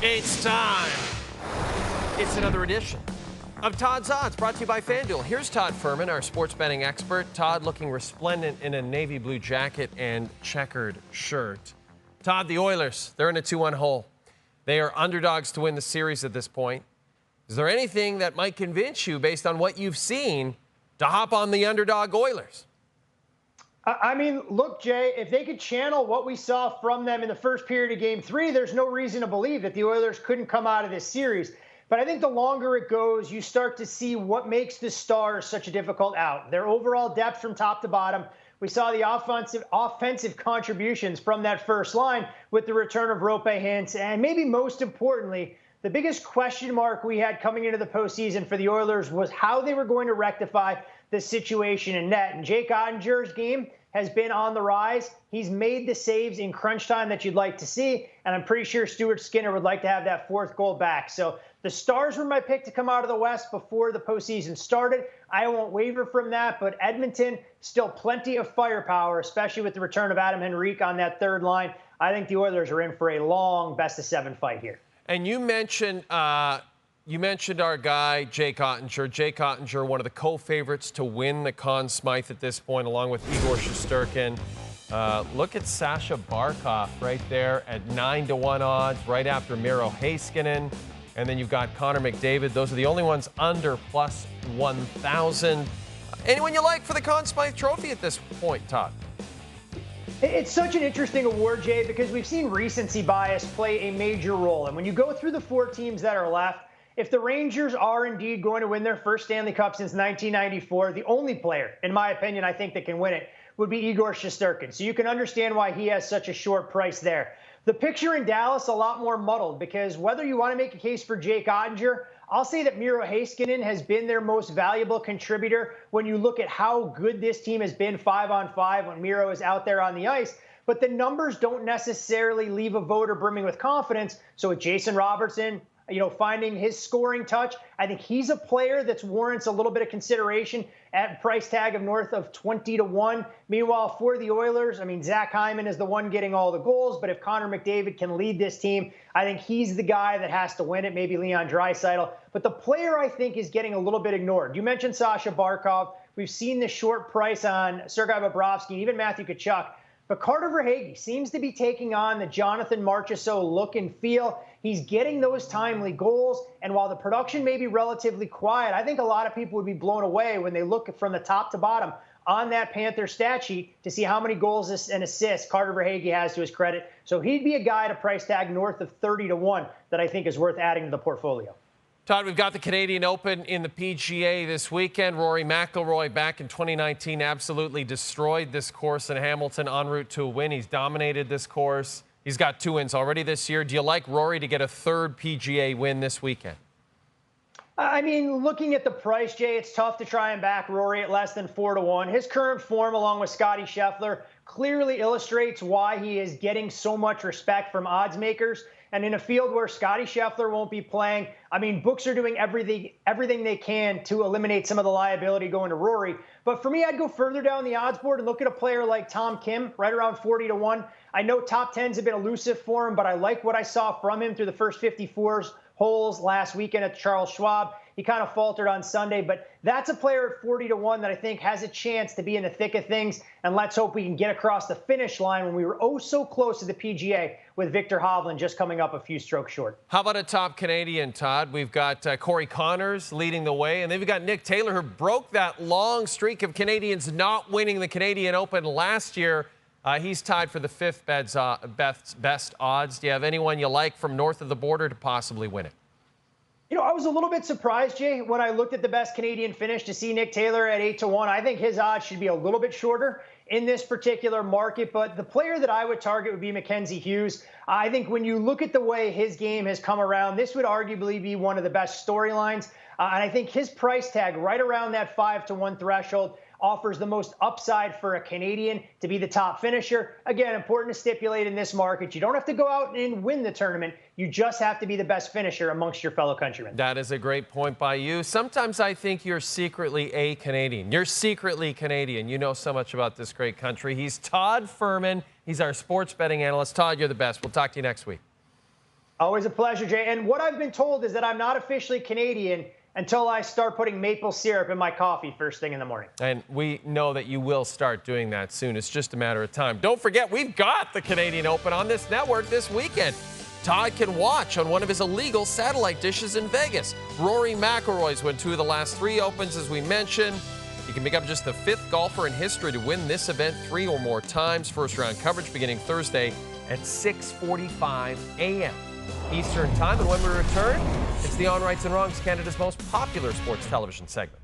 It's time. It's another edition of Todd's Odds, brought to you by FanDuel. Here's Todd Fuhrman, our sports betting expert. Todd looking resplendent in a navy blue jacket and checkered shirt. Todd, the Oilers, they're in a 2-1 hole. They are underdogs to win the series at this point. Is there anything that might convince you, based on what you've seen, to hop on the underdog Oilers? I mean, look, Jay, if they could channel what we saw from them in the first period of Game 3, there's no reason to believe that the Oilers couldn't come out of this series. But I think the longer it goes, you start to see what makes the Stars such a difficult out. Their overall depth from top to bottom. We saw the offensive contributions from that first line with the return of Rope Hintz. And maybe most importantly, the biggest question mark we had coming into the postseason for the Oilers was how they were going to rectify the situation in net. And Jake Ottinger's game has been on the rise. He's made the saves in crunch time that you'd like to see, and I'm pretty sure Stuart Skinner would like to have that fourth goal back. So the Stars were my pick to come out of the West before the postseason started. I won't waver from that, but Edmonton, still plenty of firepower, especially with the return of Adam Henrique on that third line. I think the Oilers are in for a long best-of-7 fight here. And you mentioned our guy, Jake Ottinger. Jake Ottinger, one of the co-favorites to win the Conn Smythe at this point, along with Igor Shesterkin. Look at Sasha Barkov right there at 9-1 odds, right after Miro Heiskanen. And then you've got Connor McDavid. Those are the only ones under plus 1,000. Anyone you like for the Conn Smythe Trophy at this point, Todd? It's such an interesting award, Jay, because we've seen recency bias play a major role. And when you go through the 4 teams that are left, if the Rangers are indeed going to win their first Stanley Cup since 1994, the only player, in my opinion, I think that can win it would be Igor Shesterkin. So you can understand why he has such a short price there. The picture in Dallas, a lot more muddled, because whether you want to make a case for Jake Ottinger, I'll say that Miro Heiskanen has been their most valuable contributor when you look at how good this team has been 5-on-5 when Miro is out there on the ice. But the numbers don't necessarily leave a voter brimming with confidence. So with Jason Robertson, finding his scoring touch, I think he's a player that warrants a little bit of consideration at price tag of north of 20-1. Meanwhile, for the Oilers, I mean, Zach Hyman is the one getting all the goals, but if Connor McDavid can lead this team, I think he's the guy that has to win it, maybe Leon Draisaitl. But the player I think is getting a little bit ignored. You mentioned Sasha Barkov. We've seen the short price on Sergei Bobrovsky, even Matthew Tkachuk. But Carter Verhaeghe seems to be taking on the Jonathan Marchessault look and feel. He's getting those timely goals. And while the production may be relatively quiet, I think a lot of people would be blown away when they look from the top to bottom on that Panther stat sheet to see how many goals and assists Carter Verhaeghe has to his credit. So he'd be a guy at a price tag north of 30-1 that I think is worth adding to the portfolio. Todd, we've got the Canadian Open in the PGA this weekend. Rory McIlroy back in 2019 absolutely destroyed this course in Hamilton en route to a win. He's dominated this course. He's got 2 wins already this year. Do you like Rory to get a 3rd PGA win this weekend? I mean, looking at the price, Jay, it's tough to try and back Rory at less than 4-1. His current form, along with Scottie Scheffler, clearly illustrates why he is getting so much respect from odds makers. And in a field where Scottie Scheffler won't be playing, I mean, books are doing everything they can to eliminate some of the liability going to Rory. But for me, I'd go further down the odds board and look at a player like Tom Kim, right around 40-1. I know top 10s have been elusive for him, but I like what I saw from him through the first 54 holes last weekend at Charles Schwab. He kind of faltered on Sunday, but that's a player at 40-1 that I think has a chance to be in the thick of things. And let's hope we can get across the finish line when we were oh so close to the PGA with Victor Hovland just coming up a few strokes short. How about a top Canadian, Todd? We've got Corey Connors leading the way, and then we've got Nick Taylor, who broke that long streak of Canadians not winning the Canadian Open last year. He's tied for the 5th best odds. Do you have anyone you like from north of the border to possibly win it? I was a little bit surprised, Jay, when I looked at the best Canadian finish to see Nick Taylor at 8-1. I think his odds should be a little bit shorter in this particular market, but the player that I would target would be Mackenzie Hughes. I think when you look at the way his game has come around, this would arguably be one of the best storylines. And I think his price tag right around that 5-1 threshold offers the most upside for a Canadian to be the top finisher. Again, important to stipulate in this market, you don't have to go out and win the tournament. You just have to be the best finisher amongst your fellow countrymen. That is a great point by you. Sometimes I think you're secretly a Canadian. You're secretly Canadian. You know so much about this great country. He's Todd Fuhrman. He's our sports betting analyst. Todd, you're the best. We'll talk to you next week. Always a pleasure, Jay. And what I've been told is that I'm not officially Canadian until I start putting maple syrup in my coffee first thing in the morning. And we know that you will start doing that soon. It's just a matter of time. Don't forget, we've got the Canadian Open on this network this weekend. Todd can watch on one of his illegal satellite dishes in Vegas. Rory McIlroy's won 2 of the last 3 Opens, as we mentioned. He can become just the 5th golfer in history to win this event 3 or more times. First round coverage beginning Thursday at 6:45 a.m. Eastern Time. And when we return, it's the On Rights and Wrongs, Canada's most popular sports television segment.